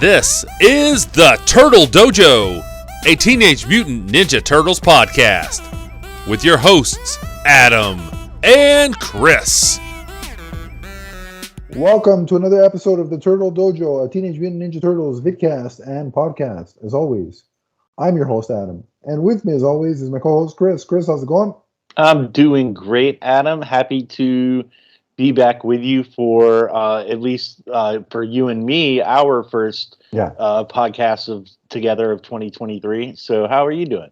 This is the Turtle Dojo, a Teenage Mutant Ninja Turtles podcast, with your hosts, Adam and Chris. Welcome to another episode of the Turtle Dojo, a Teenage Mutant Ninja Turtles vidcast and podcast. As always, I'm your host, Adam. And with me, as always, is my co-host, Chris. Chris, how's it going? I'm doing great, Adam. Happy to be back with you for at least for you and me, our first podcast together of 2023. So how are you doing?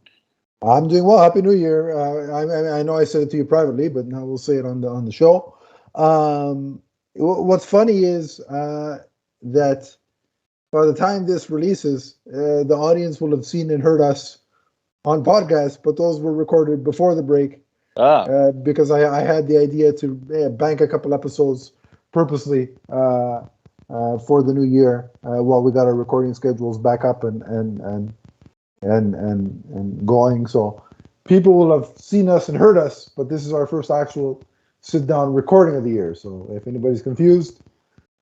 I'm doing well. Happy New Year. I know I said it to you privately, but now we'll say it on the show. What's funny is that by the time this releases, the audience will have seen and heard us on podcasts, but those were recorded before the break. Because I had the idea to bank a couple episodes purposely for the new year while we got our recording schedules back up and going. So people will have seen us and heard us, but this is our first actual sit down recording of the year. So if anybody's confused,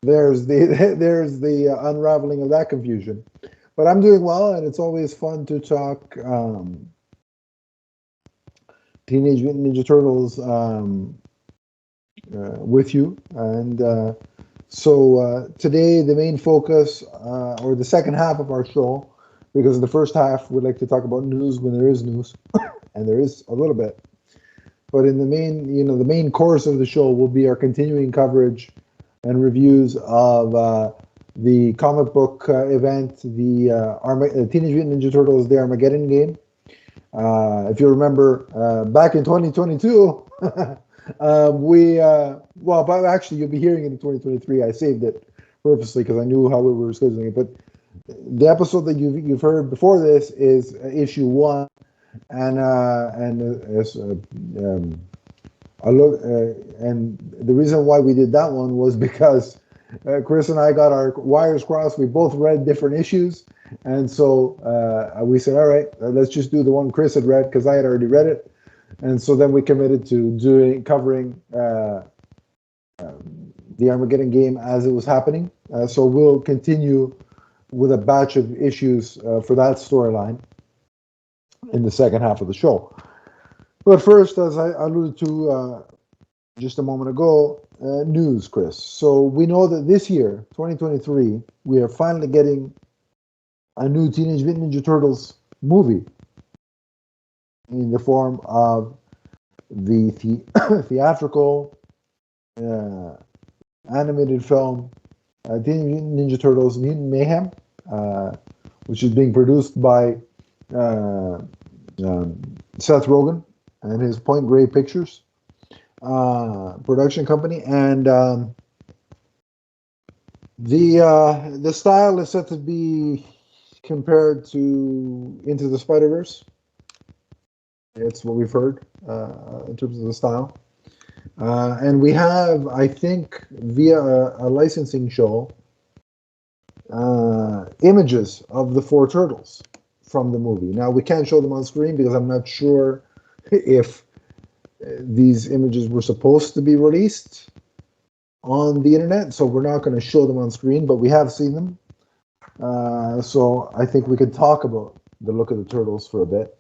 there's the unraveling of that confusion. But I'm doing well, and it's always fun to talk Teenage Mutant Ninja Turtles with you. And so today the main focus, or the second half of our show, because in the first half we'd like to talk about news when there is news, and there is a little bit. But in the main course of the show will be our continuing coverage and reviews of the comic book event, the Teenage Mutant Ninja Turtles, the Armageddon Game. If you remember, back in 2022, actually you'll be hearing it in 2023. I saved it purposely because I knew how we were scheduling it. But the episode that you've heard before this is issue 1, and the reason why we did that one was because Chris and I got our wires crossed. We both read different issues. And so we said, all right, let's just do the one Chris had read because I had already read it. And so then we committed to covering the Armageddon Game as it was happening. So we'll continue with a batch of issues for that storyline in the second half of the show. But first, as I alluded to just a moment ago, news, Chris. So we know that this year, 2023, we are finally getting a new Teenage Mutant Ninja Turtles movie in the form of the theatrical animated film Teenage Mutant Ninja Turtles Mutant Mayhem, which is being produced by Seth Rogen and his Point Grey Pictures production company. And the style is set to be compared to Into the Spider-Verse. It's what we've heard in terms of the style. And we have, I think, via a licensing show, images of the 4 turtles from the movie. Now, we can't show them on screen because I'm not sure if these images were supposed to be released on the internet, so we're not going to show them on screen, but we have seen them. So I think we could talk about the look of the turtles for a bit.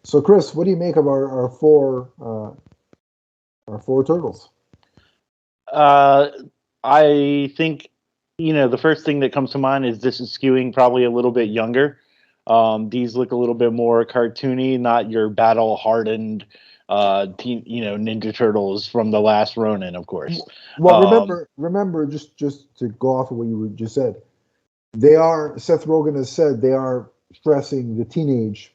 So Chris, what do you make of our four turtles? I think, the first thing that comes to mind is this is skewing probably a little bit younger. These look a little bit more cartoony, not your battle-hardened Ninja Turtles from the Last Ronin, of course. Well, remember, just to go off of what you just said, Seth Rogen has said they are stressing the teenage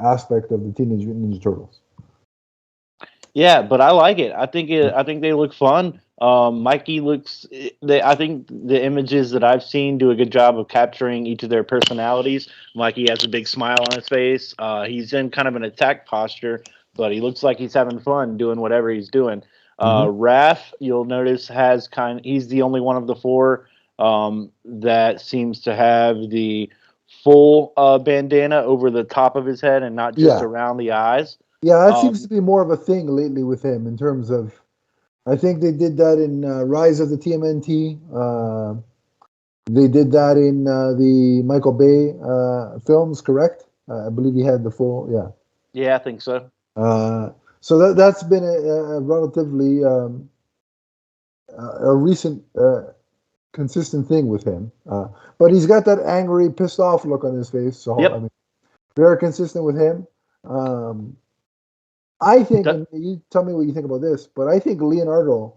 aspect of the Teenage Mutant Ninja Turtles. Yeah, but I like it. I think they look fun. Mikey looks. I think the images that I've seen do a good job of capturing each of their personalities. Mikey has a big smile on his face. He's in kind of an attack posture, but he looks like he's having fun doing whatever he's doing. Raph, you'll notice, he's the only one of the 4 that seems to have the full bandana over the top of his head and not just around the eyes. Yeah, that seems to be more of a thing lately with him in terms of, I think they did that in Rise of the TMNT. They did that in the Michael Bay films, correct? I believe he had the full, yeah. Yeah, I think so. So that's been a relatively a recent consistent thing with him. But he's got that angry, pissed off look on his face. So Yep. I mean, very consistent with him. I think, and you tell me what you think about this, but I think Leonardo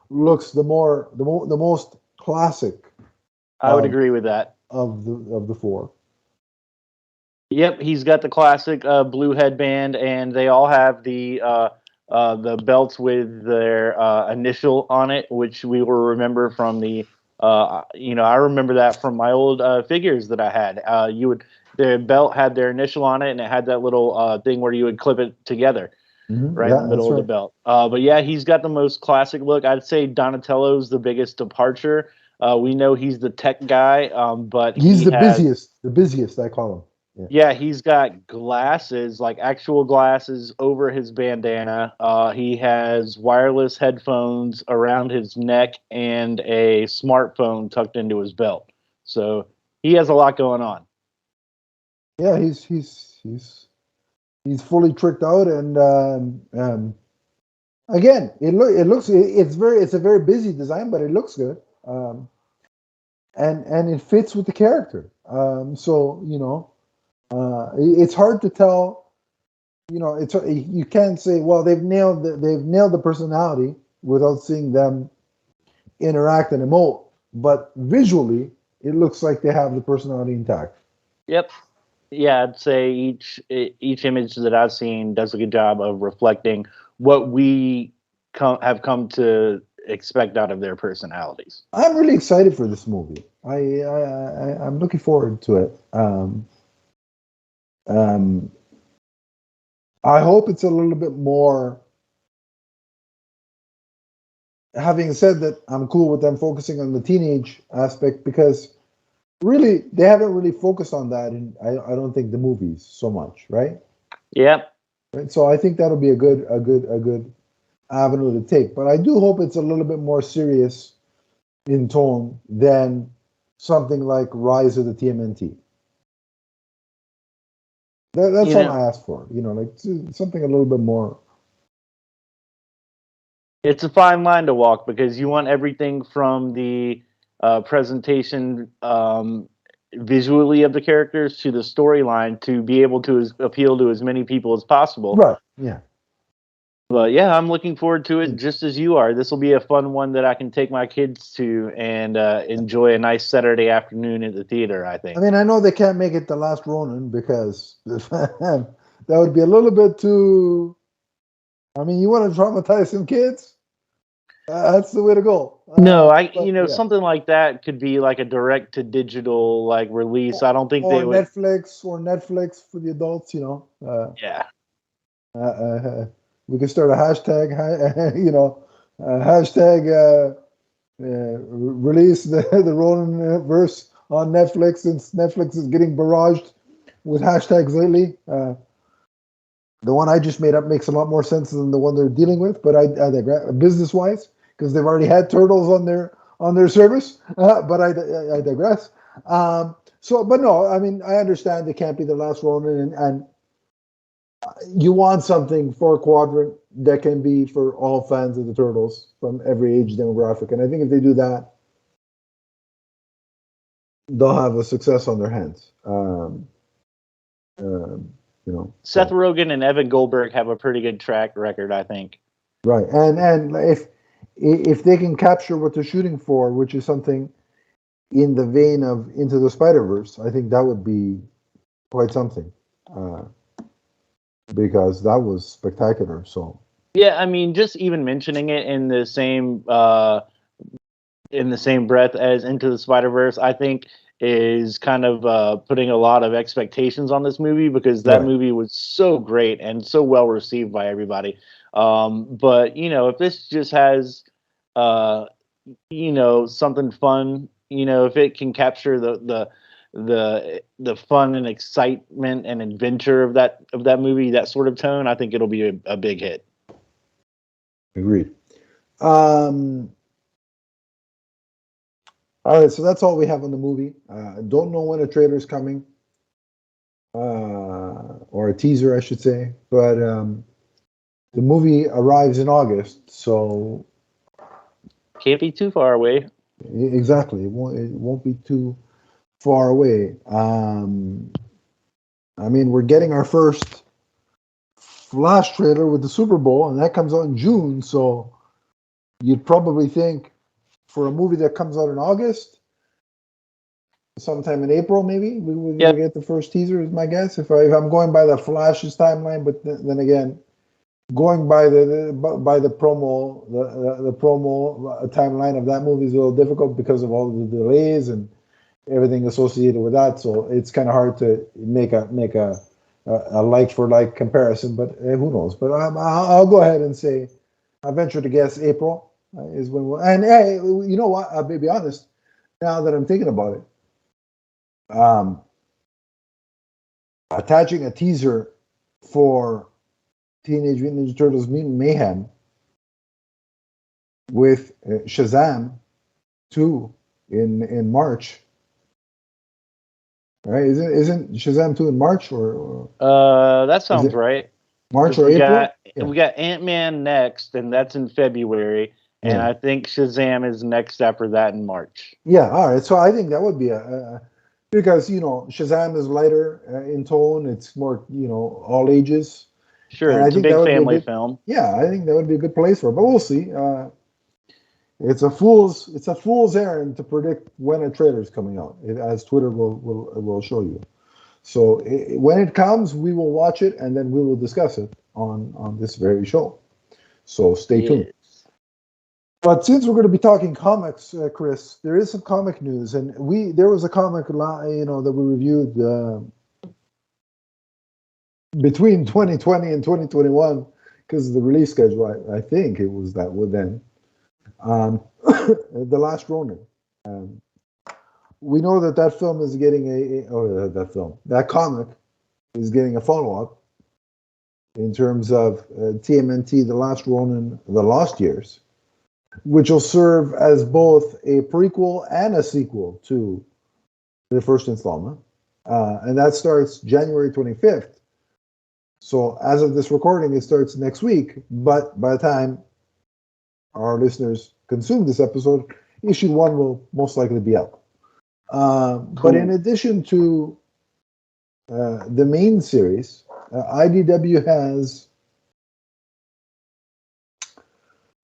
looks the most classic. I would agree with that. Of the four. Yep, he's got the classic blue headband, and they all have the belts with their initial on it, which we will remember from the. I remember that from my old figures that I had. The belt had their initial on it, and it had that little thing where you would clip it together. Right in the middle of the belt. But yeah, he's got the most classic look. I'd say Donatello's the biggest departure. We know he's the tech guy, but he's the busiest, I call him. Yeah, he's got glasses, like actual glasses over his bandana. He has wireless headphones around his neck and a smartphone tucked into his belt. So he has a lot going on. Yeah, he's fully tricked out, and again, it's a very busy design, but it looks good, and it fits with the character. So it's hard to tell. You can't say, well, they've nailed the personality without seeing them interact and emote, but visually, it looks like they have the personality intact. Yep. Yeah, I'd say each image that I've seen does a good job of reflecting what we have come to expect out of their personalities. I'm really excited for this movie. I'm looking forward to it. I hope it's a little bit more. Having said that, I'm cool with them focusing on the teenage aspect, because really they haven't really focused on that, and I don't think the movies so much, right? Yep. Right. So I think that'll be a good avenue to take. But I do hope it's a little bit more serious in tone than something like Rise of the TMNT. That's all I ask for. Like something a little bit more. It's a fine line to walk, because you want everything from the presentation visually of the characters to the storyline to be able to appeal to as many people as possible. Right. Yeah. But yeah, I'm looking forward to it just as you are. This will be a fun one that I can take my kids to and enjoy a nice Saturday afternoon at the theater, I think. I mean, I know they can't make it the Last Ronin, because that would be a little bit too. I mean, you want to traumatize some kids? That's the way to go. Something like that could be like a direct to digital release. I don't think they would. Netflix for the adults. Yeah. We could start a hashtag. Release the Ronin verse on Netflix, since Netflix is getting barraged with hashtags lately. The one I just made up makes a lot more sense than the one they're dealing with, but I digress, business-wise, because they've already had turtles on their service. But I digress. But no, I mean, I understand it can't be the Last Ronin, and you want something for a quadrant that can be for all fans of the Turtles from every age demographic. And I think if they do that, they'll have a success on their hands. Seth Rogen and Evan Goldberg have a pretty good track record, I think. Right. And if they can capture what they're shooting for, which is something in the vein of Into the Spider-Verse, I think that would be quite something. Because that was spectacular. So yeah, I mean, just even mentioning it in the same breath as Into the Spider-Verse, I think is kind of putting a lot of expectations on this movie, because that movie was so great and so well received by everybody. But if this just has something fun, if it can capture the fun and excitement and adventure of that movie, that sort of tone, I think it'll be a big hit. Agreed. All right, so that's all we have on the movie. Don't know when a trailer's coming, or a teaser, I should say. But the movie arrives in August, so Can't be too far away. exactly, it won't be too far away. I mean, we're getting our first Flash trailer with the Super Bowl, and that comes out in June. So you'd probably think for a movie that comes out in August, sometime in April, maybe we're gonna get the first teaser. Is my guess. If I'm going by the Flash's timeline, but then again, going by the promo the promo timeline of that movie is a little difficult because of all the delays and everything associated with that. So it's kind of hard to make a like for like comparison. But who knows? But I'll go ahead and say I venture to guess April is when we'll. And hey, you know what? I'll be honest. Now that I'm thinking about it, attaching a teaser for Teenage Mutant Ninja Turtles Mutant Mayhem with Shazam 2 in March. Right? Isn't Shazam 2 in March or that sounds right. March or April? We got Ant-Man next, and that's in February. And I think Shazam is next after that in March. Yeah, all right. So I think that would be because Shazam is lighter in tone. It's more all ages. Sure, and it's a big family film. Yeah, I think that would be a good place for it. But we'll see. It's a fool's errand to predict when a trailer is coming out, as Twitter will show you. So when it comes, we will watch it and then we will discuss it on this very show. So stay tuned. But since we're going to be talking comics, Chris, there is some comic news, and there was a comic that we reviewed between 2020 and 2021 because of the release schedule. I think it was that would then. The Last Ronin. We know that film is getting that comic is getting a follow-up in terms of TMNT, The Last Ronin, The Lost Years, which will serve as both a prequel and a sequel to the first installment. And that starts January 25th. So as of this recording, it starts next week. But by the time our listeners consume this episode, issue 1 will most likely be out. Cool. But in addition to the main series, IDW has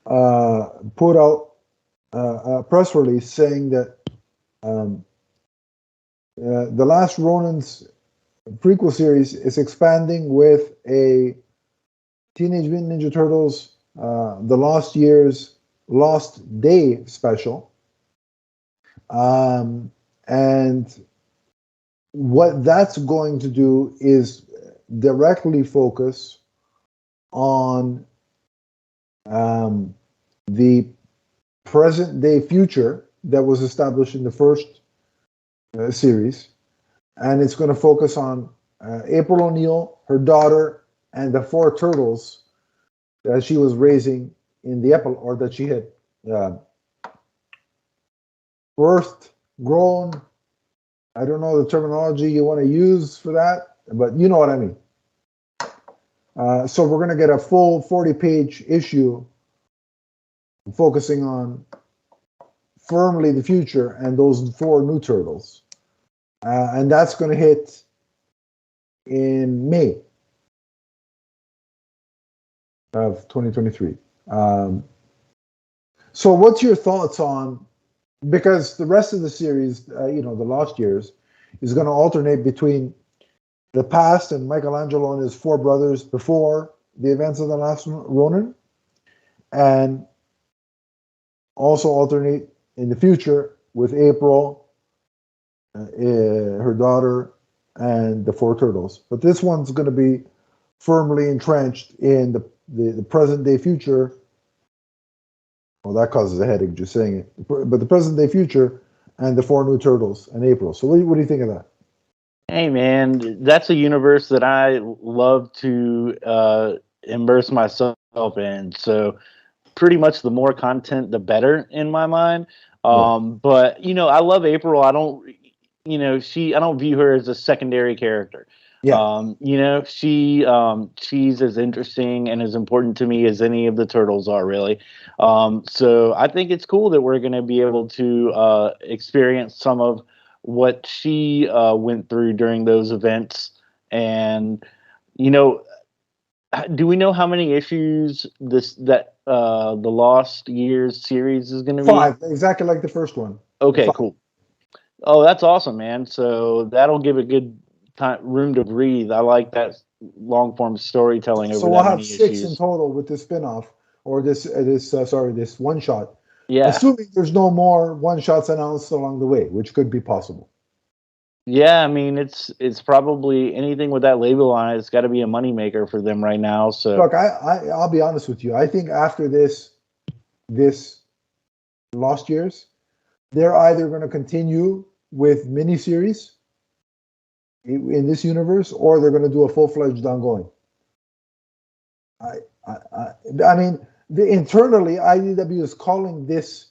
put out a press release saying that The Last Ronin's prequel series is expanding with a Teenage Mutant Ninja Turtles The Lost Years Lost Day special. And what that's going to do is directly focus on the present day future that was established in the first series. And it's going to focus on April O'Neil, her daughter, and the 4 turtles that she was raising in the or that she had birthed, grown. I don't know the terminology you want to use for that, but you know what I mean. So we're going to get a full 40-page issue focusing on firmly the future and those 4 new turtles. And that's going to hit in May of 2023. So what's your thoughts on, because the rest of the series, The Lost Years, is going to alternate between the past and Michelangelo and his 4 brothers before the events of The Last Ronin, and also alternate in the future with April, her daughter, and the 4 turtles. But this one's going to be firmly entrenched in the present day future. Well, that causes a headache just saying it. But the present day future and the 4 new turtles and April. So what do you think of that? Hey, man, that's a universe that I love to immerse myself in. So pretty much the more content, the better in my mind. But I love April. I don't, I don't view her as a secondary character. Yeah. She's as interesting and as important to me as any of the turtles are, really. So I think it's cool that we're going to be able to experience some of what she went through during those events. And do we know how many issues the Lost Years series is going to be? 5, exactly like the first one. Okay, 5. cool. Oh, that's awesome, man. So that'll give a good room to breathe. I like that long form storytelling over So we'll that have many 6 in issues. total with this spin-off, or this one shot. Yeah, Assuming there's no more one shots announced along the way, which could be possible. yeah. I mean, it's probably anything with that label on it. It's got to be a moneymaker for them right now. So Look, I'll be honest with you. I think after this Lost Years, they're either going to continue with miniseries in this universe, or they're going to do a full-fledged ongoing. I mean, internally, IDW is calling this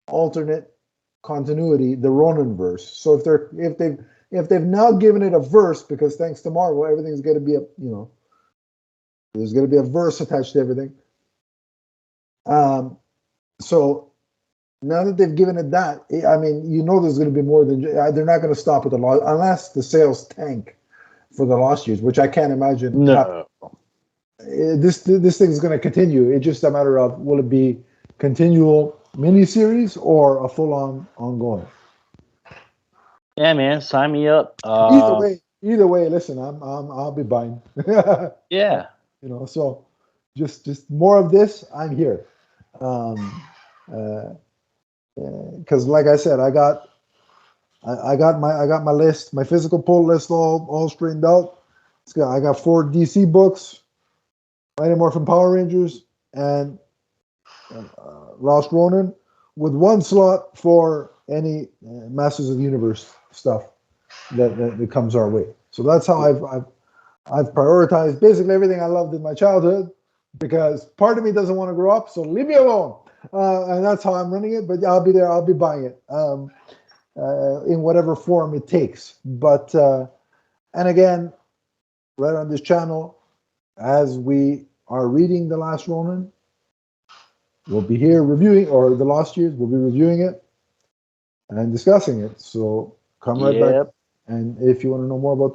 alternate continuity the Ronin verse. So if they've now given it a verse, because thanks to Marvel, everything's going to be there's going to be a verse attached to everything. So now that they've given it that, I mean, there's going to be more than they're not going to stop at the loss unless the sales tank for the Lost Years, which I can't imagine. no. This thing's going to continue. It's just a matter of will it be continual miniseries or a full-on ongoing. Yeah, man, sign me up. Either way. Listen, I'll be buying. Yeah. So just more of this. I'm here. Because like I said, I got my list, my physical pull list all straightened out. I got 4 DC books, Mighty Morphin Power Rangers, and Last Ronin, with 1 slot for any Masters of the Universe stuff that comes our way. So that's how I've prioritized basically everything I loved in my childhood, because part of me doesn't want to grow up, so leave me alone. And that's how I'm running it. But I'll be there. I'll be buying it in whatever form it takes. But and again, right on this channel, as we are reading The Last Ronin, we'll be here reviewing, or The Lost Years, we'll be reviewing it and discussing it. So come right back. And if you want to know more about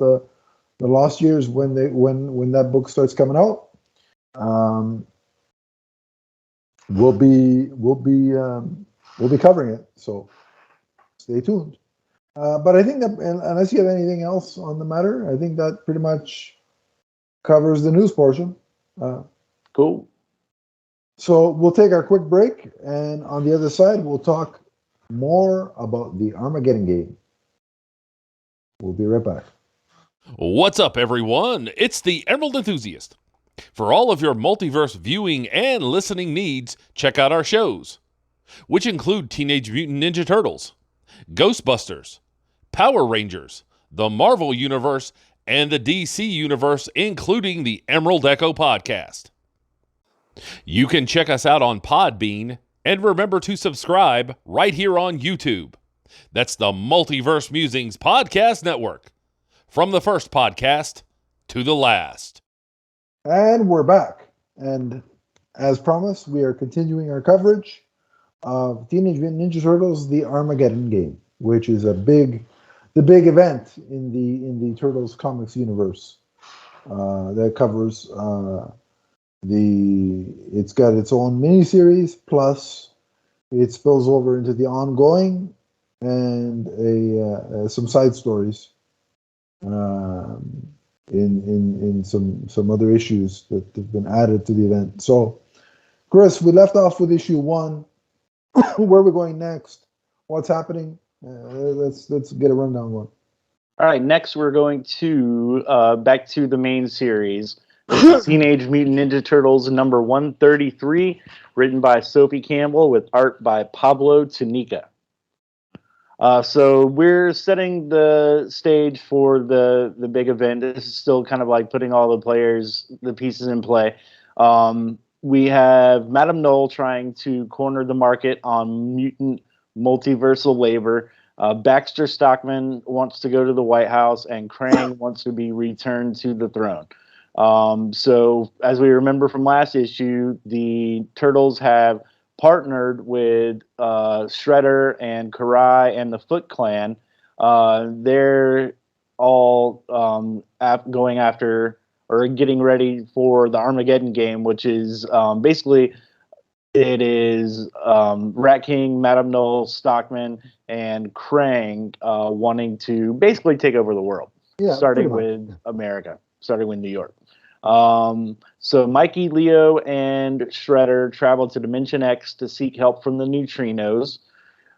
the Lost Years when that book starts coming out, we'll be covering it. So stay tuned. But I think that, unless you have anything else on the matter, I think that pretty much covers the news portion. Cool. So we'll take our quick break, and on the other side, we'll talk more about the Armageddon game. We'll be right back. What's up, everyone? It's the Emerald Enthusiast. For all of your multiverse viewing and listening needs, check out our shows, which include Teenage Mutant Ninja Turtles, Ghostbusters, Power Rangers, the Marvel Universe, and the DC Universe, including the Emerald Echo podcast. You can check us out on Podbean, and remember to subscribe right here on YouTube. That's the Multiverse Musings Podcast Network. From the first podcast to the last. And we're back. And as promised, we are continuing our coverage of Teenage Mutant Ninja Turtles: The Armageddon Game, which is the big event in the Turtles comics universe that covers it's got its own miniseries, plus it spills over into the ongoing and some side stories in some other issues that have been added to the event. So, Chris, we left off with issue 1. Where are we going next? What's happening? Let's get a rundown one. All right, next we're going to back to the main series. Teenage Mutant Ninja Turtles number 133, written by Sophie Campbell with art by Pablo Tunica. So we're setting the stage for the big event. This is still kind of like putting all the pieces in play. we have Madame Null trying to corner the market on mutant multiversal labor. Baxter Stockman wants to go to the White House, and Krang wants to be returned to the throne. So, as we remember from last issue, the Turtles have partnered with Shredder and Karai and the Foot Clan. They're all going after or getting ready for the Armageddon game, which is basically it is Rat King, Madame Null, Stockman, and Krang wanting to basically take over the world, starting with America, starting with New York. So Mikey, Leo, and Shredder travel to Dimension X to seek help from the neutrinos.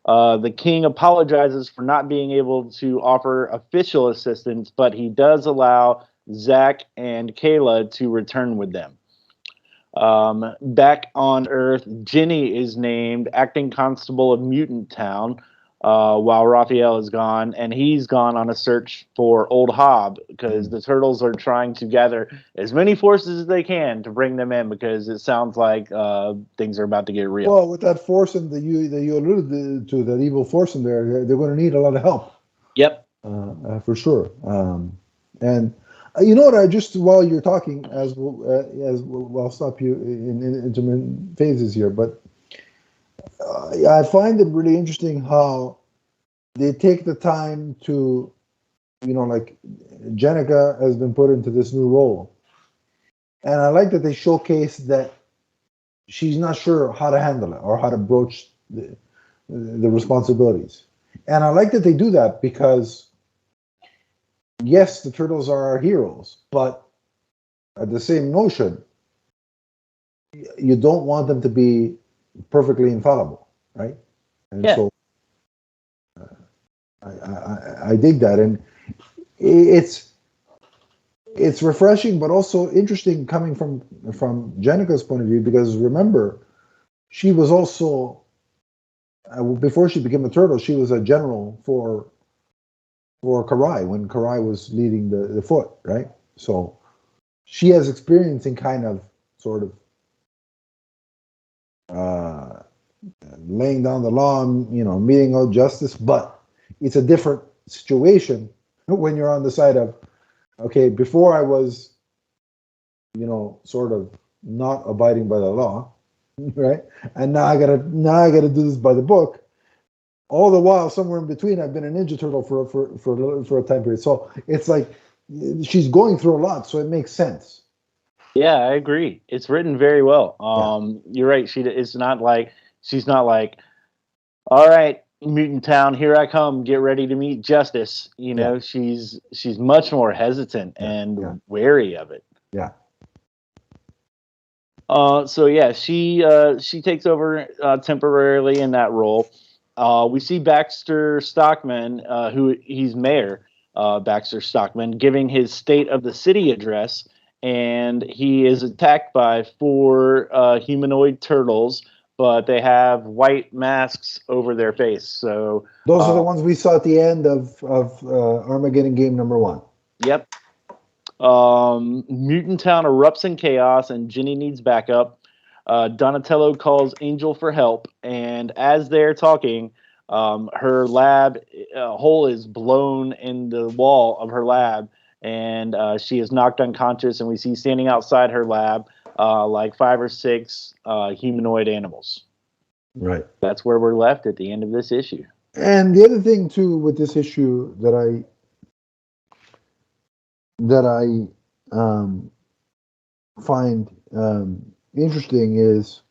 The King apologizes for not being able to offer official assistance, but he does allow Zach and Kayla to return with them. Back on Earth, Jenny is named acting constable of Mutant Town, while Raphael is gone, and he's gone on a search for Old Hob because the Turtles are trying to gather as many forces as they can to bring them in because it sounds like things are about to get real. Well, with that force that you alluded to, that evil force in there, they're going to need a lot of help. Yep. For sure. And you know what? I just while you're talking, as I'll stop you in intermittent phases here, but I find it really interesting how they take the time to, like Jenica has been put into this new role, and I like that they showcase that she's not sure how to handle it or how to broach the responsibilities, and I like that they do that because. Yes, the Turtles are our heroes, but at the same notion, you don't want them to be perfectly infallible, right? And so I dig that, and it's refreshing, but also interesting coming from Jenica's point of view because remember, she was also before she became a turtle, she was a general for Karai when Karai was leading the Foot, right? So she has experience in kind of sort of laying down the law, meting out justice, but it's a different situation when you're on the side of, okay, before I was, sort of not abiding by the law, right? And now I gotta do this by the book. All the while, somewhere in between, I've been a Ninja Turtle for a time period. So it's like she's going through a lot, so it makes sense. Yeah, I agree. It's written very well. You're right. She's not like, all right, Mutant Town, here I come. Get ready to meet justice. She's much more hesitant and wary of it. Yeah. She takes over temporarily in that role. We see Baxter Stockman, who he's mayor, Baxter Stockman, giving his State of the City address, and he is attacked by 4 humanoid turtles, but they have white masks over their face. So those are the ones we saw at the end of Armageddon Game #1. Yep. Mutant Town erupts in chaos, and Jenny needs backup. Donatello calls Angel for help, and as they're talking, her lab hole is blown in the wall of her lab, and she is knocked unconscious, and we see standing outside her lab like 5 or 6 humanoid animals. Right. That's where we're left at the end of this issue. And the other thing, too, with this issue that I find interesting is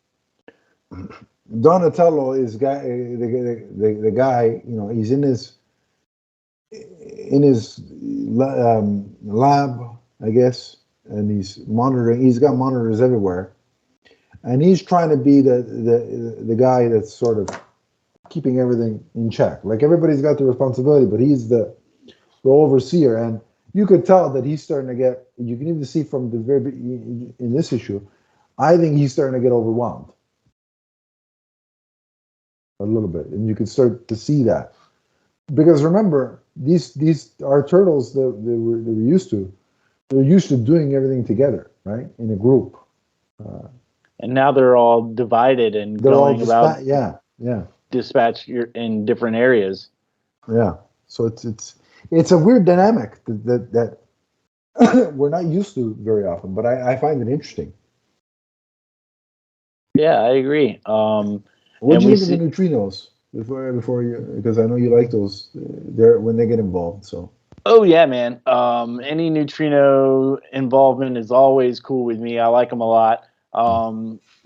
Donatello is the guy. He's in his lab, I guess, and he's monitoring. He's got monitors everywhere, and he's trying to be the guy that's sort of keeping everything in check. Like everybody's got the responsibility, but he's the overseer, and you could tell that he's starting to get. You can even see from the very in this issue. I think he's starting to get overwhelmed a little bit, and you can start to see that because remember these are turtles that they were used to. They're used to doing everything together, right, in a group. and now they're all divided and They're all going about dispatch in different areas. Yeah. So it's a weird dynamic that we're not used to very often, but I find it interesting. Yeah, I agree. What do you think of the neutrinos before you? Because I know you like those. They're when they get involved. So. Oh yeah, man. Any neutrino involvement is always cool with me. I like them a lot.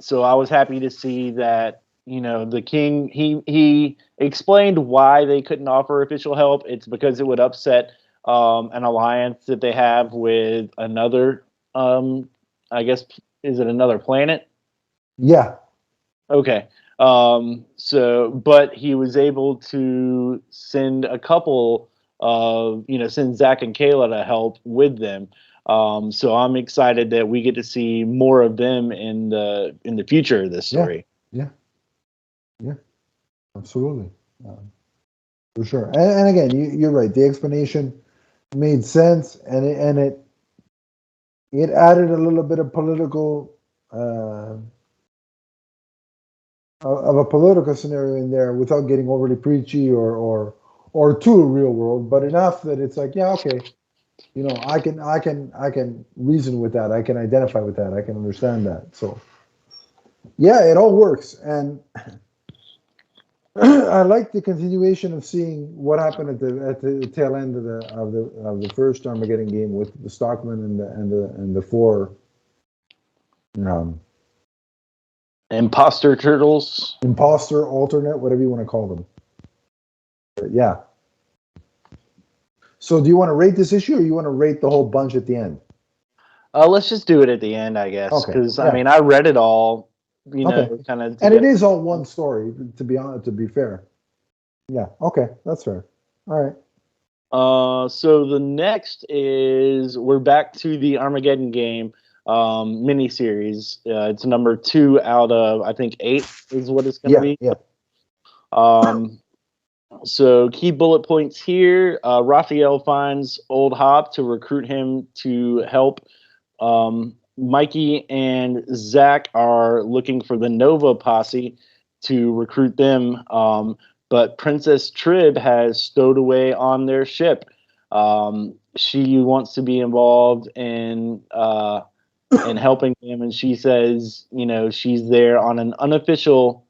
So I was happy to see that, the king, he explained why they couldn't offer official help. It's because it would upset an alliance that they have with another, I guess, is it another planet? Yeah. Okay. But he was able to send a couple send Zach and Kayla to help with them. So I'm excited that we get to see more of them in the future of this story. Yeah. Absolutely. For sure. And again, you're right. The explanation made sense, and it added a little bit of political. Of a political scenario in there without getting overly preachy or too real world, but enough that it's like, yeah, okay, I can reason with that, I can identify with that, I can understand that. So yeah, it all works, and I like the continuation of seeing what happened at the tail end of the first Armageddon game with the Stockman and the four. Imposter turtles, imposter, alternate, whatever you want to call them. But yeah. So do you want to rate this issue, or you want to rate the whole bunch at the end? Let's just do it at the end, I guess, because I mean I read it all, kind of. And it is all one story, to be honest. To be fair. Yeah. Okay, that's fair. All right. So the next is we're back to the Armageddon Game miniseries. It's number 2 out of I think 8 is what it's going to be. Yeah. So key bullet points here: Raphael finds old Hop to recruit him to help. Mikey and Zach are looking for the Nova posse to recruit them. But Princess Trib has stowed away on their ship. She wants to be involved in helping them, and she says, she's there on an unofficial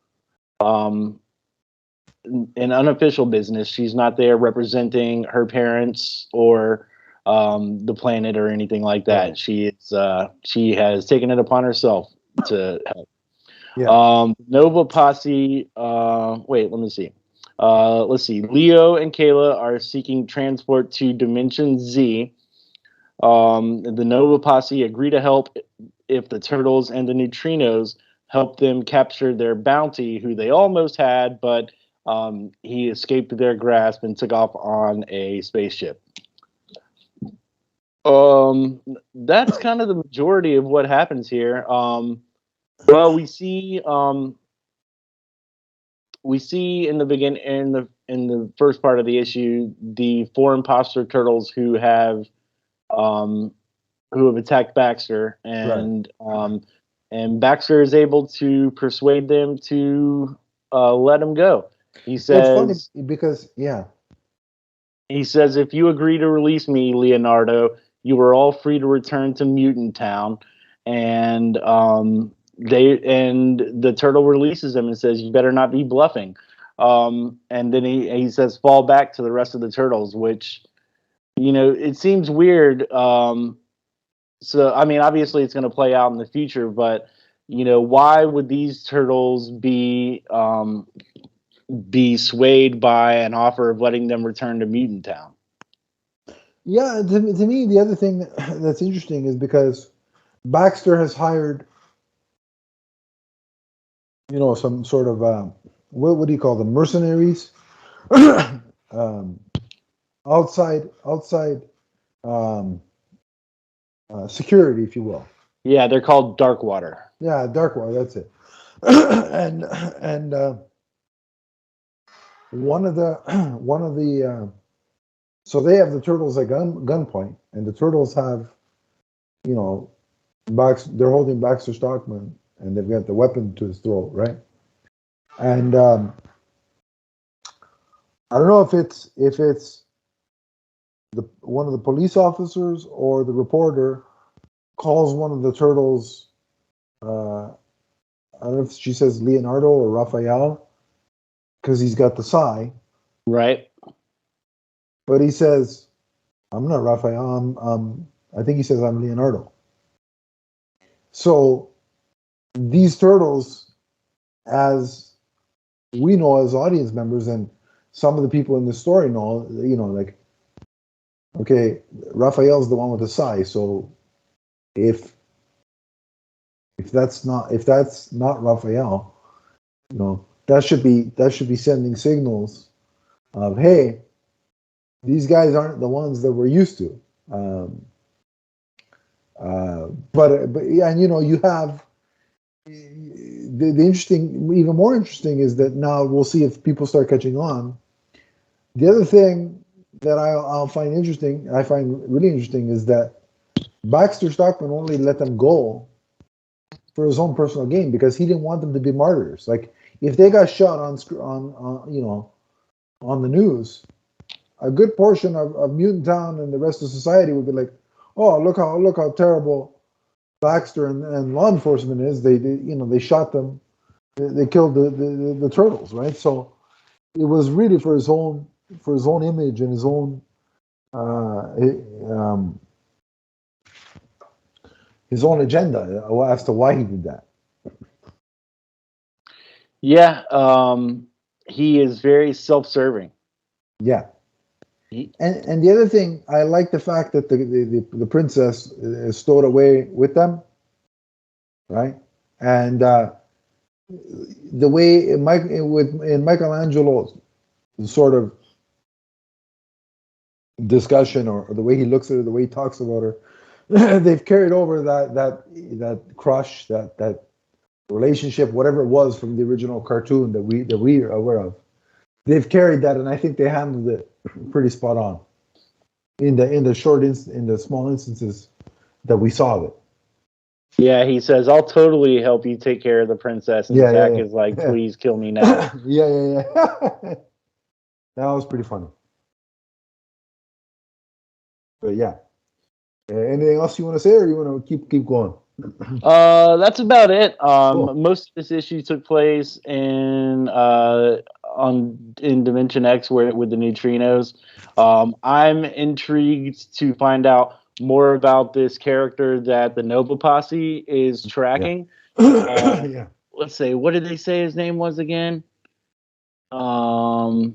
business. She's not there representing her parents or the planet or anything like that. She has taken it upon herself to help. Yeah. Nova posse. Wait, let me see. Let's see. Leo and Kayla are seeking transport to Dimension Z. The Nova posse agree to help if the turtles and the neutrinos help them capture their bounty, who they almost had, but he escaped their grasp and took off on a spaceship. That's kind of the majority of what happens here. Well, we see in the first part of the issue the 4 imposter turtles who have attacked Baxter, and and Baxter is able to persuade them to let him go. He says, well, it's funny because he says, if you agree to release me, Leonardo, you are all free to return to Mutant Town. And the turtle releases him and says, you better not be bluffing. And then he says, fall back to the rest of the turtles, which, it seems weird. So, I mean, obviously it's going to play out in the future, but, why would these turtles be swayed by an offer of letting them return to Mutant Town? Yeah, to me, the other thing that's interesting is because Baxter has hired, some sort of, what do you call them? Mercenaries? Outside security, if you will. Yeah, they're called Darkwater. Yeah, Darkwater, that's it. and one of the so they have the turtles at gunpoint, and the turtles have, they're holding Baxter Stockman and they've got the weapon to his throat, right? And I don't know if it's one of the police officers or the reporter calls one of the turtles. I don't know if she says Leonardo or Raphael because he's got the psi, Right. but he says, "I'm not Raphael. I think he says I'm Leonardo." So these turtles, as we know as audience members, and some of the people in the story know, like, okay, Raphael's the one with the psi. So if that's not Raphael, that should be sending signals of, hey, these guys aren't the ones that we're used to. But yeah, and you have the interesting, even more interesting is that now we'll see if people start catching on. The other thing that I find really interesting is that Baxter Stockman only let them go for his own personal gain because he didn't want them to be martyrs. Like if they got shot on the news, a good portion of Mutant Town and the rest of society would be like, "Oh, look how terrible Baxter and law enforcement is. They shot them, they killed the turtles, right?" So it was really for his own image and his own agenda as to why he did that. Yeah, he is very self-serving. Yeah. And the other thing, I like the fact that the princess is stowed away with them, right? And the way in Michelangelo's sort of discussion, or the way he looks at her, the way he talks about her, they've carried over that crush, that relationship, whatever it was from the original cartoon that we are aware of. They've carried that, and I think they handled it pretty spot on in the small instances that we saw of it. Yeah, he says, "I'll totally help you take care of the princess," and Zach is like, "Please kill me now." Yeah. That was pretty funny. But yeah, anything else you want to say, or you want to keep going? That's about it. Cool. Most of this issue took place in Dimension X, with the neutrinos. I'm intrigued to find out more about this character that the Nova Posse is tracking. Yeah. Let's say, what did they say his name was again? Torben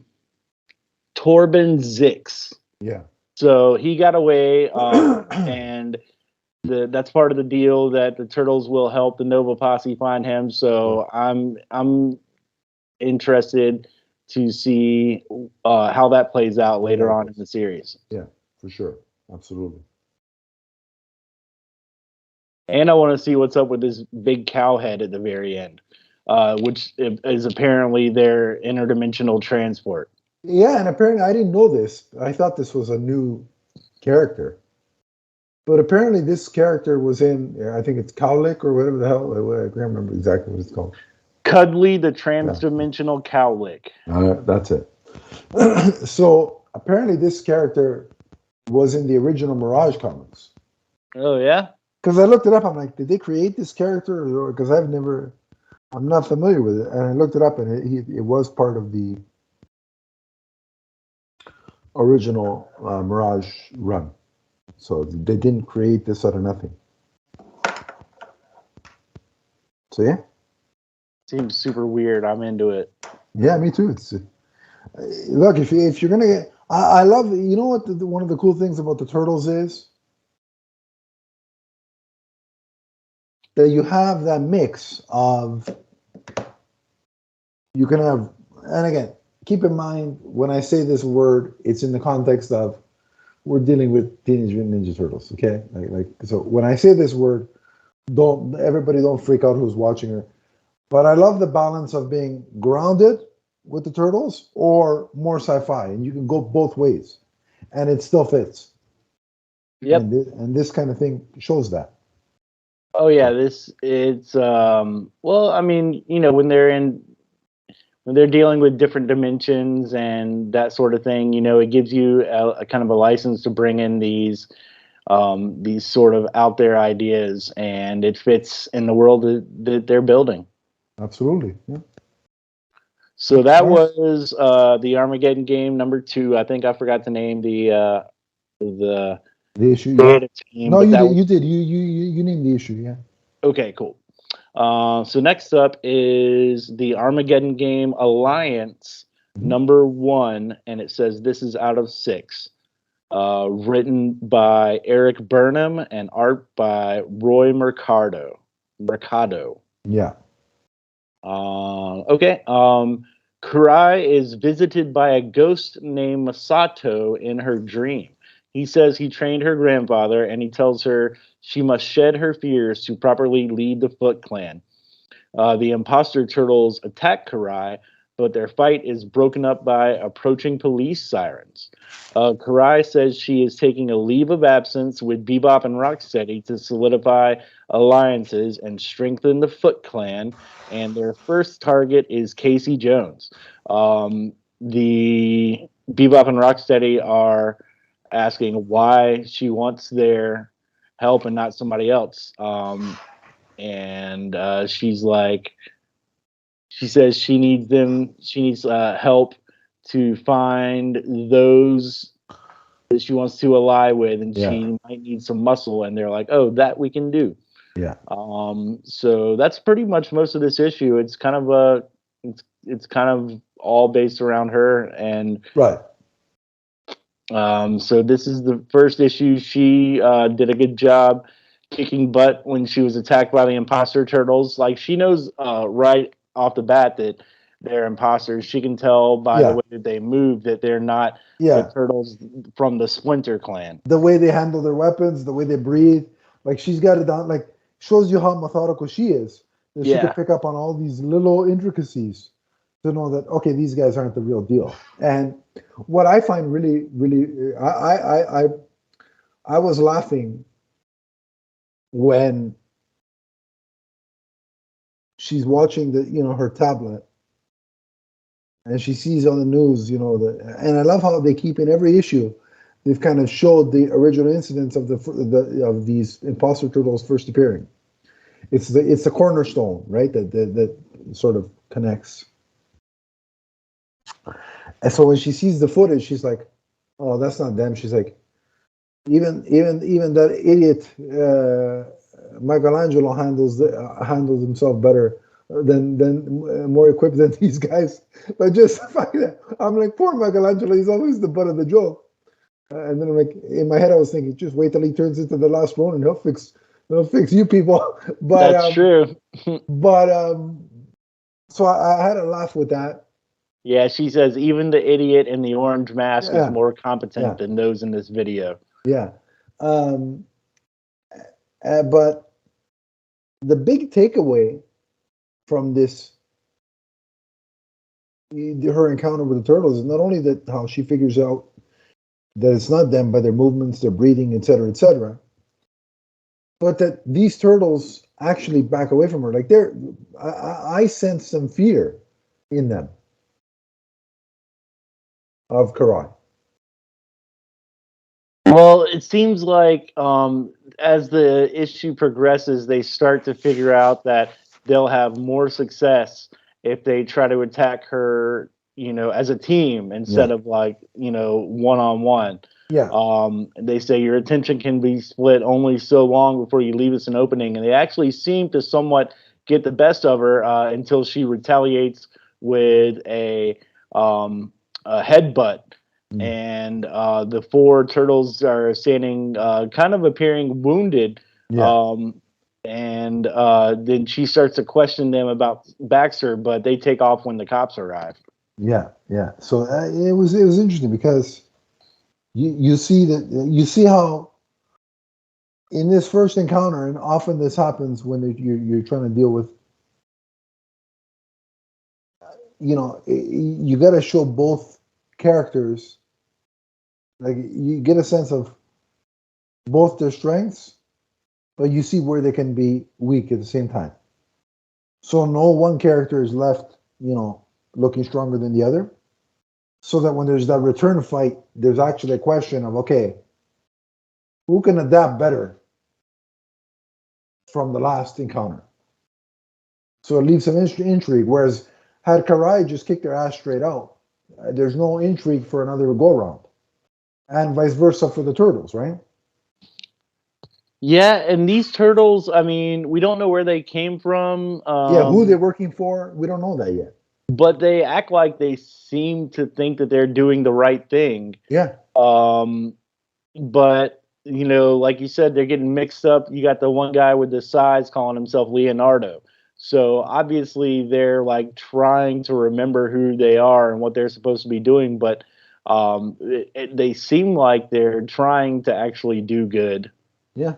Zix. Yeah. So he got away, and that's part of the deal, that the turtles will help the Nova Posse find him. So I'm interested to see how that plays out later on in the series. Yeah, for sure, absolutely. And I want to see what's up with this big cow head at the very end, which is apparently their interdimensional transport. Yeah, and apparently I didn't know this. I thought this was a new character. But apparently this character was in, I think it's Cowlick or whatever the hell. I can't remember exactly what it's called. Cuddly the Transdimensional Cowlick. That's it. So apparently this character was in the original Mirage comics. Oh, yeah? Because I looked it up. I'm like, did they create this character? Because I'm not familiar with it. And I looked it up, and it was part of the original Mirage run. So they didn't create this out of nothing. So yeah. Seems super weird. I'm into it. Yeah, me too. It's look, if you're gonna get, I love. You know what? One of the cool things about the Turtles is that you have that mix of, you can have, and again, keep in mind when I say this word, it's in the context of we're dealing with Teenage Mutant Ninja Turtles. Okay, like so when I say this word, don't freak out who's watching her. But I love the balance of being grounded with the Turtles or more sci-fi, and you can go both ways, and it still fits. Yep. And this kind of thing shows that. Oh yeah, it's well, I mean, when they're dealing with different dimensions and that sort of thing, it gives you a kind of a license to bring in these sort of out there ideas, and it fits in the world that they're building. Absolutely. Yeah. So that Nice. was the Armageddon game number 2. I think I forgot to name the The issue, yeah. creative team, No, but you that did. was You named the issue, yeah. okay. Cool. So next up is the Armageddon Game Alliance Mhm. number 1, and it says this is out of 6. Written by Eric Burnham and art by Roy Mercado. Mercado. Yeah. Okay. Kurai is visited by a ghost named Masato in her dream. He says he trained her grandfather, and he tells her she must shed her fears to properly lead the Foot Clan. The imposter turtles attack Karai, but their fight is broken up by approaching police sirens. Karai says she is taking a leave of absence with Bebop and Rocksteady to solidify alliances and strengthen the Foot Clan, and their first target is Casey Jones. The Bebop and Rocksteady are asking why she wants their help and not somebody else. And she's like, she says she needs help to find those that she wants to ally with, and Yeah. she might need some muscle, and they're like, oh, that we can do. Yeah. So that's pretty much most of this issue. It's kind of it's kind of all based around her, and Right. so this is the first issue. She did a good job kicking butt when she was attacked by the imposter turtles. Like, she knows right off the bat that they're imposters. She can tell by the Yeah. way that they move that they're not the Yeah. turtles from the Splinter Clan. The way they handle their weapons, the way they breathe, like she's got it down. Like shows you how methodical she is. That she could Yeah, pick up on all these little intricacies to know that okay, these guys aren't the real deal. And what I find really, really, I was laughing when she's watching her tablet and she sees on the news, and I love how they keep in every issue. They've kind of showed the original incidents of of these imposter turtles first appearing. It's the cornerstone, right? That sort of connects. And so when she sees the footage, she's like, "Oh, that's not them." She's like, "Even that idiot Michelangelo handles himself better than more equipped than these guys." But just the fact that I'm like, poor Michelangelo, he's always the butt of the joke. And then I'm like, in my head, I was thinking, just wait till he turns into the Last Ronin. He'll fix you people. But that's true. but so I had a laugh with that. Yeah, she says even the idiot in the orange mask is Yeah, more competent yeah, than those in this video. yeah. Um, but the big takeaway from this, her encounter with the turtles, is not only that how she figures out that it's not them by their movements, their breathing, etc., but that these turtles actually back away from her. Like I sense some fear in them of Karai. Well, it seems like as the issue progresses, they start to figure out that they'll have more success if they try to attack her, as a team instead Yeah, of like, one on one. yeah, They say your attention can be split only so long before you leave us an opening, and they actually seem to somewhat get the best of her until she retaliates with a headbutt, mm, and the four turtles are standing, kind of appearing wounded. yeah, Um, and then she starts to question them about Baxter, but they take off when the cops arrive. yeah, yeah. So it was interesting because you see how in this first encounter, and often this happens when you're trying to deal with, you got to show both characters. Like you get a sense of both their strengths but you see where they can be weak at the same time. So no one character is left, looking stronger than the other. So that when there's that return fight, there's actually a question of, okay, who can adapt better from the last encounter? So it leaves some intrigue. Whereas had Karai just kicked their ass straight out, there's no intrigue for another go round, and vice versa for the turtles, right? Yeah, and these turtles, I mean, we don't know where they came from. Yeah, who they're working for, we don't know that yet. But they act like they seem to think that they're doing the right thing. Yeah. But like you said, they're getting mixed up. You got the one guy with the size calling himself Leonardo. So obviously they're like trying to remember who they are and what they're supposed to be doing, but they seem like they're trying to actually do good. Yeah.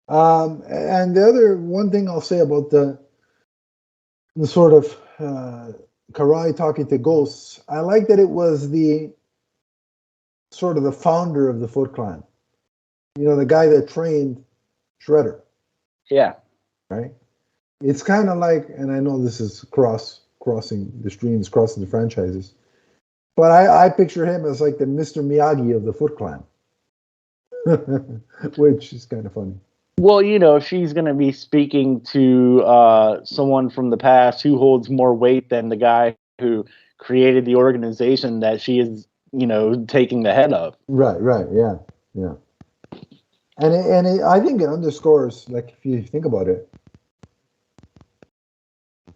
And the other one thing I'll say about the sort of Karai talking to ghosts, I like that it was the sort of the founder of the Foot Clan. The guy that trained Shredder. Yeah. Right? It's kind of like, and I know this is crossing the streams, crossing the franchises, but I picture him as like the Mr. Miyagi of the Foot Clan, which is kind of funny. Well, if she's going to be speaking to someone from the past who holds more weight than the guy who created the organization that she is, taking the head of. Right, yeah. And I think it underscores, like, if you think about it,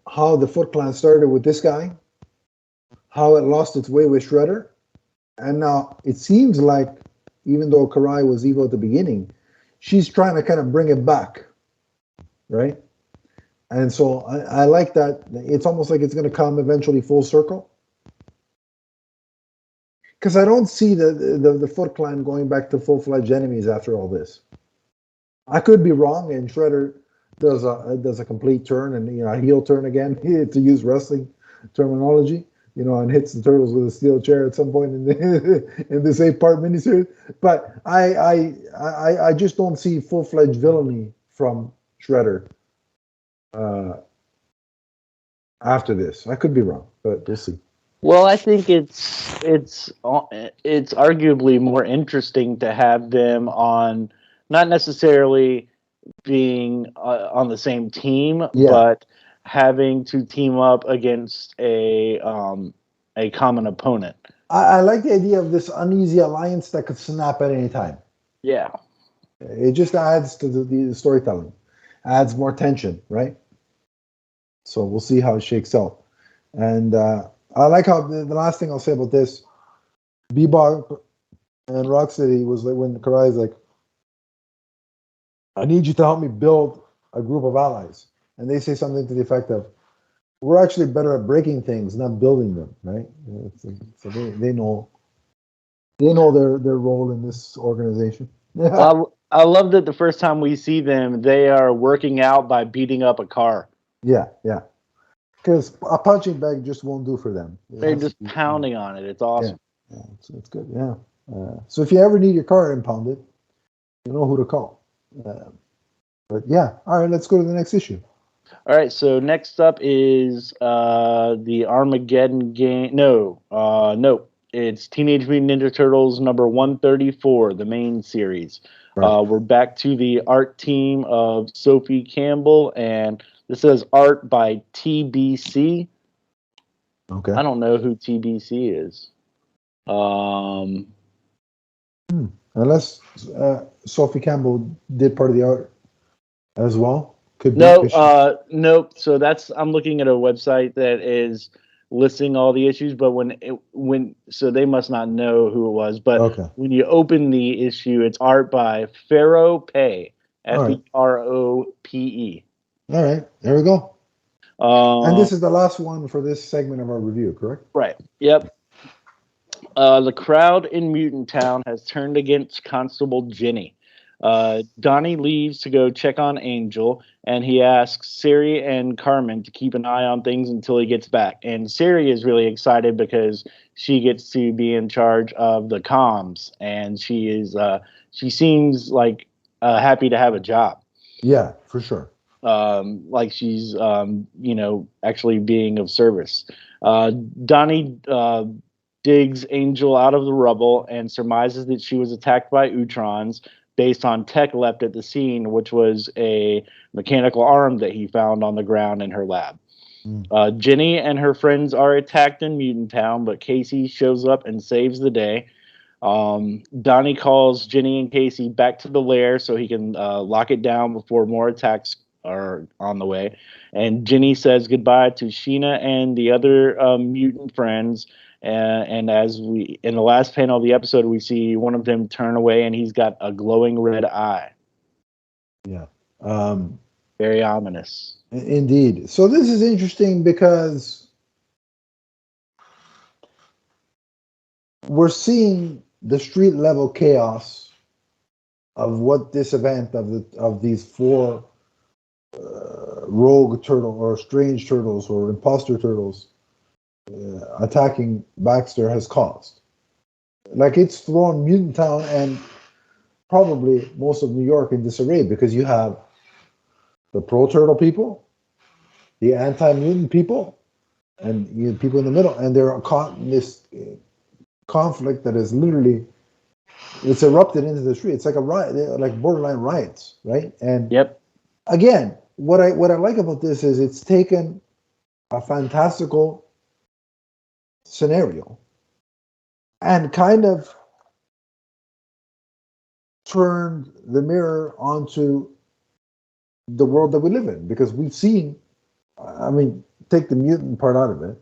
how the Foot Clan started with this guy, how it lost its way with Shredder, and now it seems like, even though Karai was evil at the beginning, she's trying to kind of bring it back, right? And so I like that. It's almost like it's going to come eventually full circle. Because I don't see the Foot Clan going back to full-fledged enemies after all this. I could be wrong, and Shredder does a complete turn and a heel turn again, to use wrestling terminology, and hits the turtles with a steel chair at some point in this 8-part miniseries. But I just don't see full-fledged villainy from Shredder after this. I could be wrong, but we'll see. Well, I think it's arguably more interesting to have them on, not necessarily being on the same team, but having to team up against a common opponent. I like the idea of this uneasy alliance that could snap at any time. Yeah. It just adds to the storytelling, adds more tension, right? So we'll see how it shakes out. And I like how the last thing I'll say about this, Bebop and Rocksteady was like, when Karai's like, I need you to help me build a group of allies. And they say something to the effect of, we're actually better at breaking things, not building them, right? So they know their role in this organization. I love that the first time we see them, they are working out by beating up a car. Yeah. Because a punching bag just won't do for them. They're just pounding on it. It's awesome. Yeah, it's good. Yeah. So if you ever need your car impounded, you know who to call. But yeah, all right. Let's go to the next issue. All right. So next up is the Armageddon Game. No. It's Teenage Mutant Ninja Turtles number 134, the main series. Right. We're back to the art team of Sophie Campbell, and this says art by TBC. Okay. I don't know who TBC is. Unless Sophie Campbell did part of the art as well. Could be. Nope. So I'm looking at a website that is listing all the issues, but so they must not know who it was. But when you open the issue, it's art by Ferope, Ferope. All right, there we go. And this is the last one for this segment of our review, correct? Right. Yep. The crowd in Mutant Town has turned against Constable Jenny. Donnie leaves to go check on Angel, and he asks Siri and Carmen to keep an eye on things until he gets back. And Siri is really excited because she gets to be in charge of the comms, and she seems like happy to have a job. Yeah, for sure. Like she's, actually being of service. Donnie digs Angel out of the rubble and surmises that she was attacked by Utrons based on tech left at the scene, which was a mechanical arm that he found on the ground in her lab. Jenny and her friends are attacked in Mutant Town, but Casey shows up and saves the day. Donnie calls Jenny and Casey back to the lair so he can lock it down before more attacks are on the way. And Jenny says goodbye to Sheena and the other mutant friends. And as we in the last panel of the episode, we see one of them turn away, and he's got a glowing red eye. Yeah. Very ominous. Indeed. So this is interesting because we're seeing the street level chaos of what this event of these four rogue turtle or strange turtles or imposter turtles attacking Baxter has caused. Like, it's thrown Mutant Town and probably most of New York in disarray, because you have the pro turtle people, the anti-mutant people, and you have people in the middle, and they're caught in this conflict that is literally, it's erupted into the street. It's like a riot, like borderline riots, right? And Yep. Again, what I like about this is it's taken a fantastical scenario and kind of turned the mirror onto the world that we live in, because we've seen, I mean, take the mutant part out of it,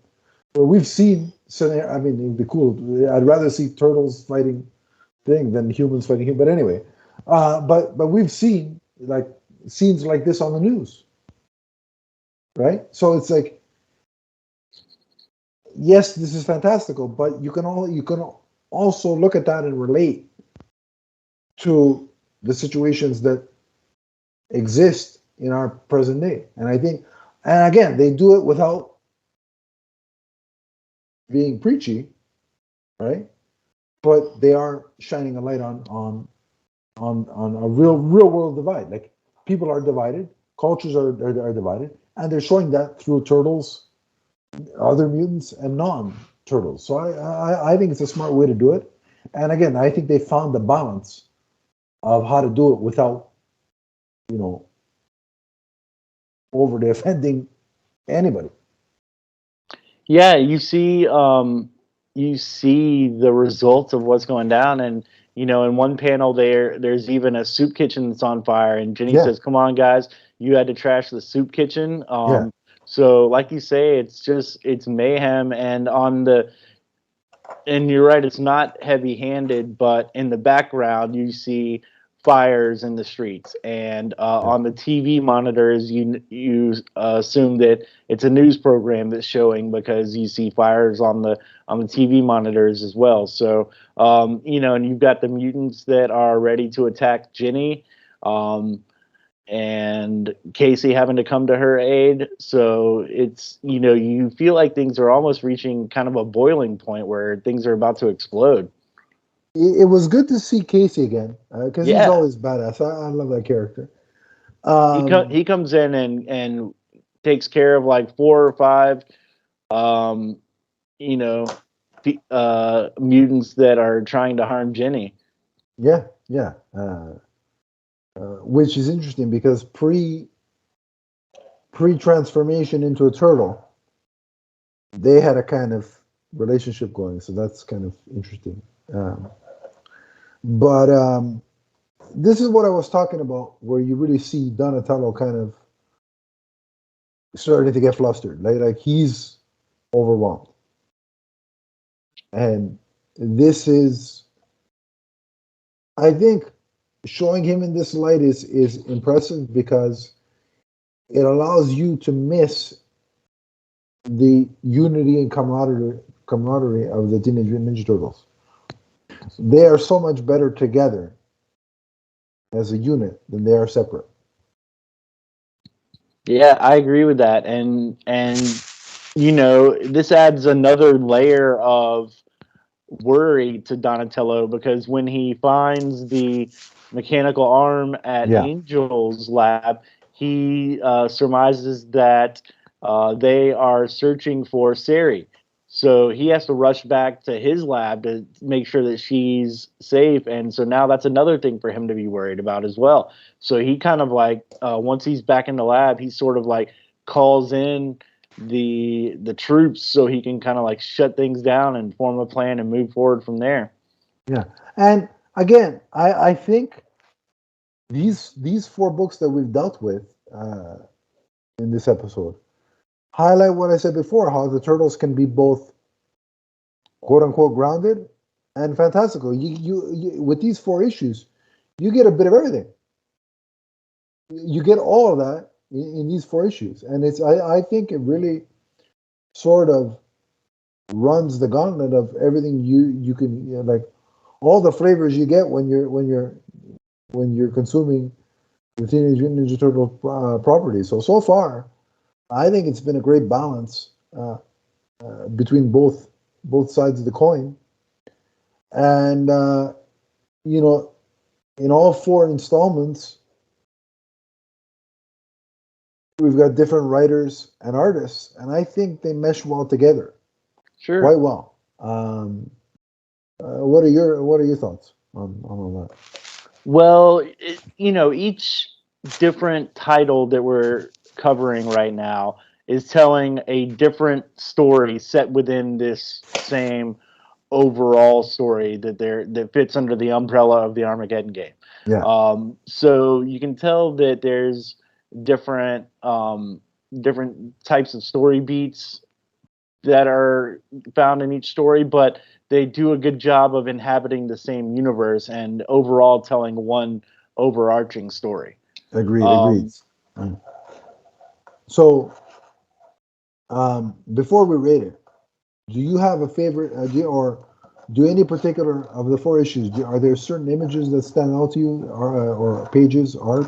but we've seen scenario. I mean, it'd be cool. I'd rather see turtles fighting thing than humans fighting him. But anyway, but we've seen like scenes like this on the news, right? So it's like, yes, this is fantastical, but you can also look at that and relate to the situations that exist in our present day. And I think, and again, they do it without being preachy, right? But they are shining a light on a real world divide. Like, people are divided, cultures are divided, and they're showing that through turtles, other mutants, and non-turtles. So I think it's a smart way to do it. And again, I think they found the balance of how to do it without, overly offending anybody. Yeah, you see the results of what's going down, and in one panel there's even a soup kitchen that's on fire, and Jenny says, "Come on, guys, you had to trash the soup kitchen." So like you say, it's mayhem, and you're right, it's not heavy-handed, but in the background you see fires in the streets, and on the TV monitors you assume that it's a news program that's showing, because you see fires on the TV monitors as well. So and you've got the mutants that are ready to attack Jenny, and Casey having to come to her aid. So it's, you feel like things are almost reaching kind of a boiling point where things are about to explode. It was good to see Casey again, because he's always badass. I love that character. He comes in and takes care of like 4 or 5, mutants that are trying to harm Jenny. Yeah. Which is interesting, because pre-transformation into a turtle, they had a kind of relationship going, so that's kind of interesting. But this is what I was talking about, where you really see Donatello kind of starting to get flustered, like he's overwhelmed, and this is, I think, showing him in this light is impressive, because it allows you to miss the unity and camaraderie of the Teenage Mutant Ninja Turtles. They are so much better together as a unit than they are separate. Yeah, I agree with that, and this adds another layer of worry to Donatello, because when he finds the mechanical arm at Angel's lab, he surmises that they are searching for Sari. So he has to rush back to his lab to make sure that she's safe. And so now that's another thing for him to be worried about as well. So he kind of like, once he's back in the lab, he sort of like calls in the troops so he can kind of like shut things down and form a plan and move forward from there. Yeah. And again, I think these 4 books that we've dealt with in this episode highlight what I said before, how the Turtles can be both quote unquote grounded and fantastical. You with these 4 issues, you get a bit of everything. You get all of that in these 4 issues, and I think it really sort of runs the gauntlet of everything you can, like all the flavors you get when you're consuming the Teenage Mutant Ninja Turtle property. So far, I think it's been a great balance between both sides of the coin, and in all 4 installments, we've got different writers and artists, and I think they mesh well together. Sure, quite well. What are your thoughts on all that? Well, each different title that we're covering right now is telling a different story set within this same overall story that fits under the umbrella of the Armageddon game. Yeah. So you can tell that there's different types of story beats that are found in each story, but they do a good job of inhabiting the same universe and overall telling one overarching story. Agreed. So, before we rate it, do you have a favorite, do any particular of the 4 issues? Are there certain images that stand out to you, or pages, art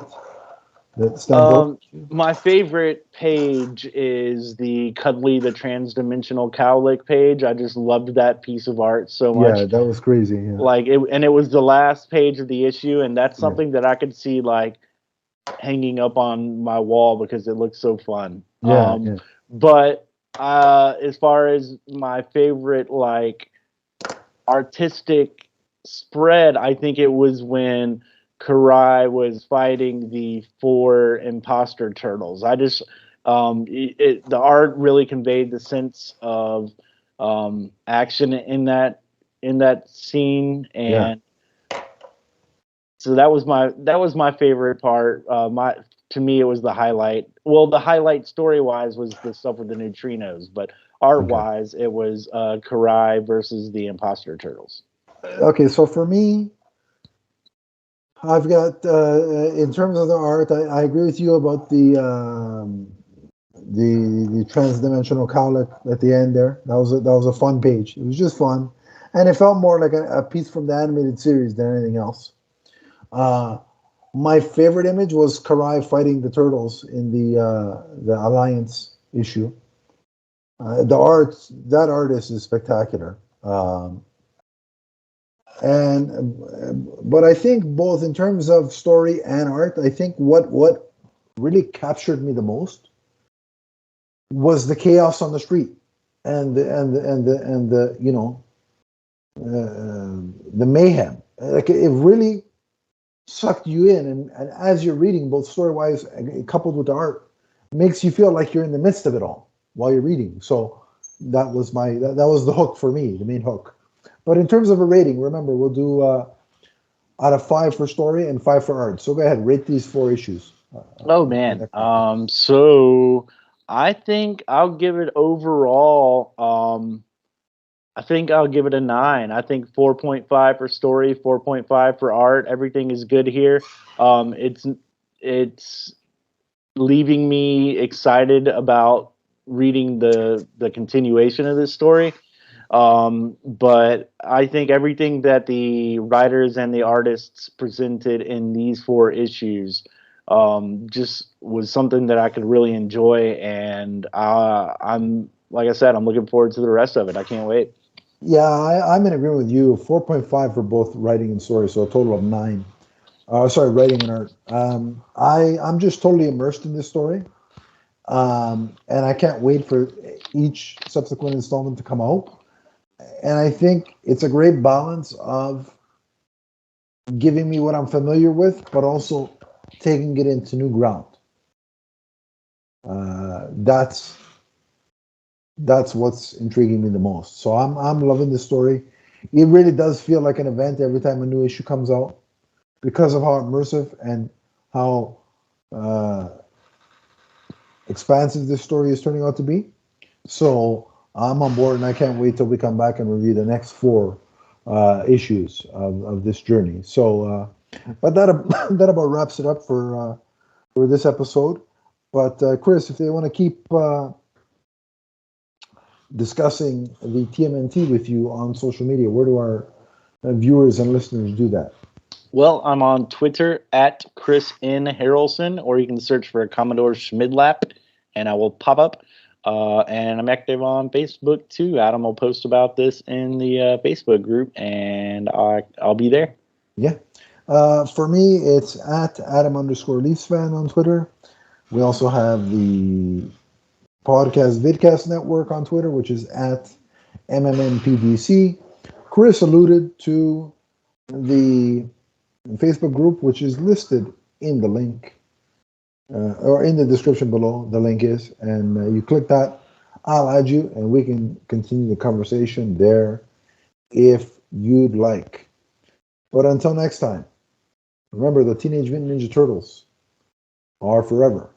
that stands out? My favorite page is the Cuddly the Transdimensional Cowlick page. I just loved that piece of art so much. Yeah, that was crazy. Yeah. Like it was the last page of the issue, and that's something that I could see like hanging up on my wall because it looks so fun. Yeah. But as far as my favorite like artistic spread, I think it was when Karai was fighting the 4 imposter turtles. I just the art really conveyed the sense of action in that scene, and so that was my favorite part. To me, it was the highlight. Well, the highlight story wise was the stuff with the neutrinos, but art wise, it was Karai versus the imposter turtles. Okay, so for me, I've got in terms of the art, I agree with you about the transdimensional cowlick at the end there. That was a fun page. It was just fun, and it felt more like a piece from the animated series than anything else. My favorite image was Karai fighting the turtles in the Alliance issue. That artist is spectacular. But I think both in terms of story and art, I think what really captured me the most was the chaos on the street and the mayhem. Like it really sucked you in, and as you're reading, both story wise coupled with the art, makes you feel like you're in the midst of it all while you're reading. So that was that was the hook for me, the main hook. But in terms of a rating, remember, we'll do out of 5 for story and 5 for art. So go ahead, rate these 4 issues. Oh man. So I think I'll give it overall. I think I'll give it a 9. I think 4.5 for story, 4.5 for art. Everything is good here. It's leaving me excited about reading the continuation of this story. But I think everything that the writers and the artists presented in these 4 issues just was something that I could really enjoy, and I'm like I said, I'm looking forward to the rest of it. I can't wait. Yeah, I'm in agreement with you. 4.5 for both writing and story, so a total of 9. Sorry, writing and art. I'm just totally immersed in this story, and I can't wait for each subsequent installment to come out. And I think it's a great balance of giving me what I'm familiar with, but also taking it into new ground. That's what's intriguing me the most. So I'm loving the story. It really does feel like an event every time a new issue comes out because of how immersive and how uh, expansive this story is turning out to be. So I'm on board, and I can't wait till we come back and review the next 4 issues of this journey. So, but that that about wraps it up for this episode. But Chris, if they want to keep discussing the TMNT with you on social media, where do our viewers and listeners do that? Well, I'm on Twitter at Chris N. Harrelson, or you can search for Commodore Schmidlap, and I will pop up. And I'm active on Facebook too. Adam will post about this in the Facebook group, and I'll be there. Yeah. For me, it's at Adam_Leafsfan on Twitter. We also have the podcast Vidcast Network on Twitter, which is at MMNPDC. Chris alluded to the Facebook group, which is listed in the link or in the description below. The link is, and you click that, I'll add you, and we can continue the conversation there if you'd like. But until next time, remember the Teenage Mutant Ninja Turtles are forever.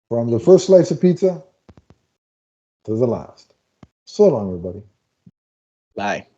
From the first slice of pizza to the last. So long, everybody. Bye.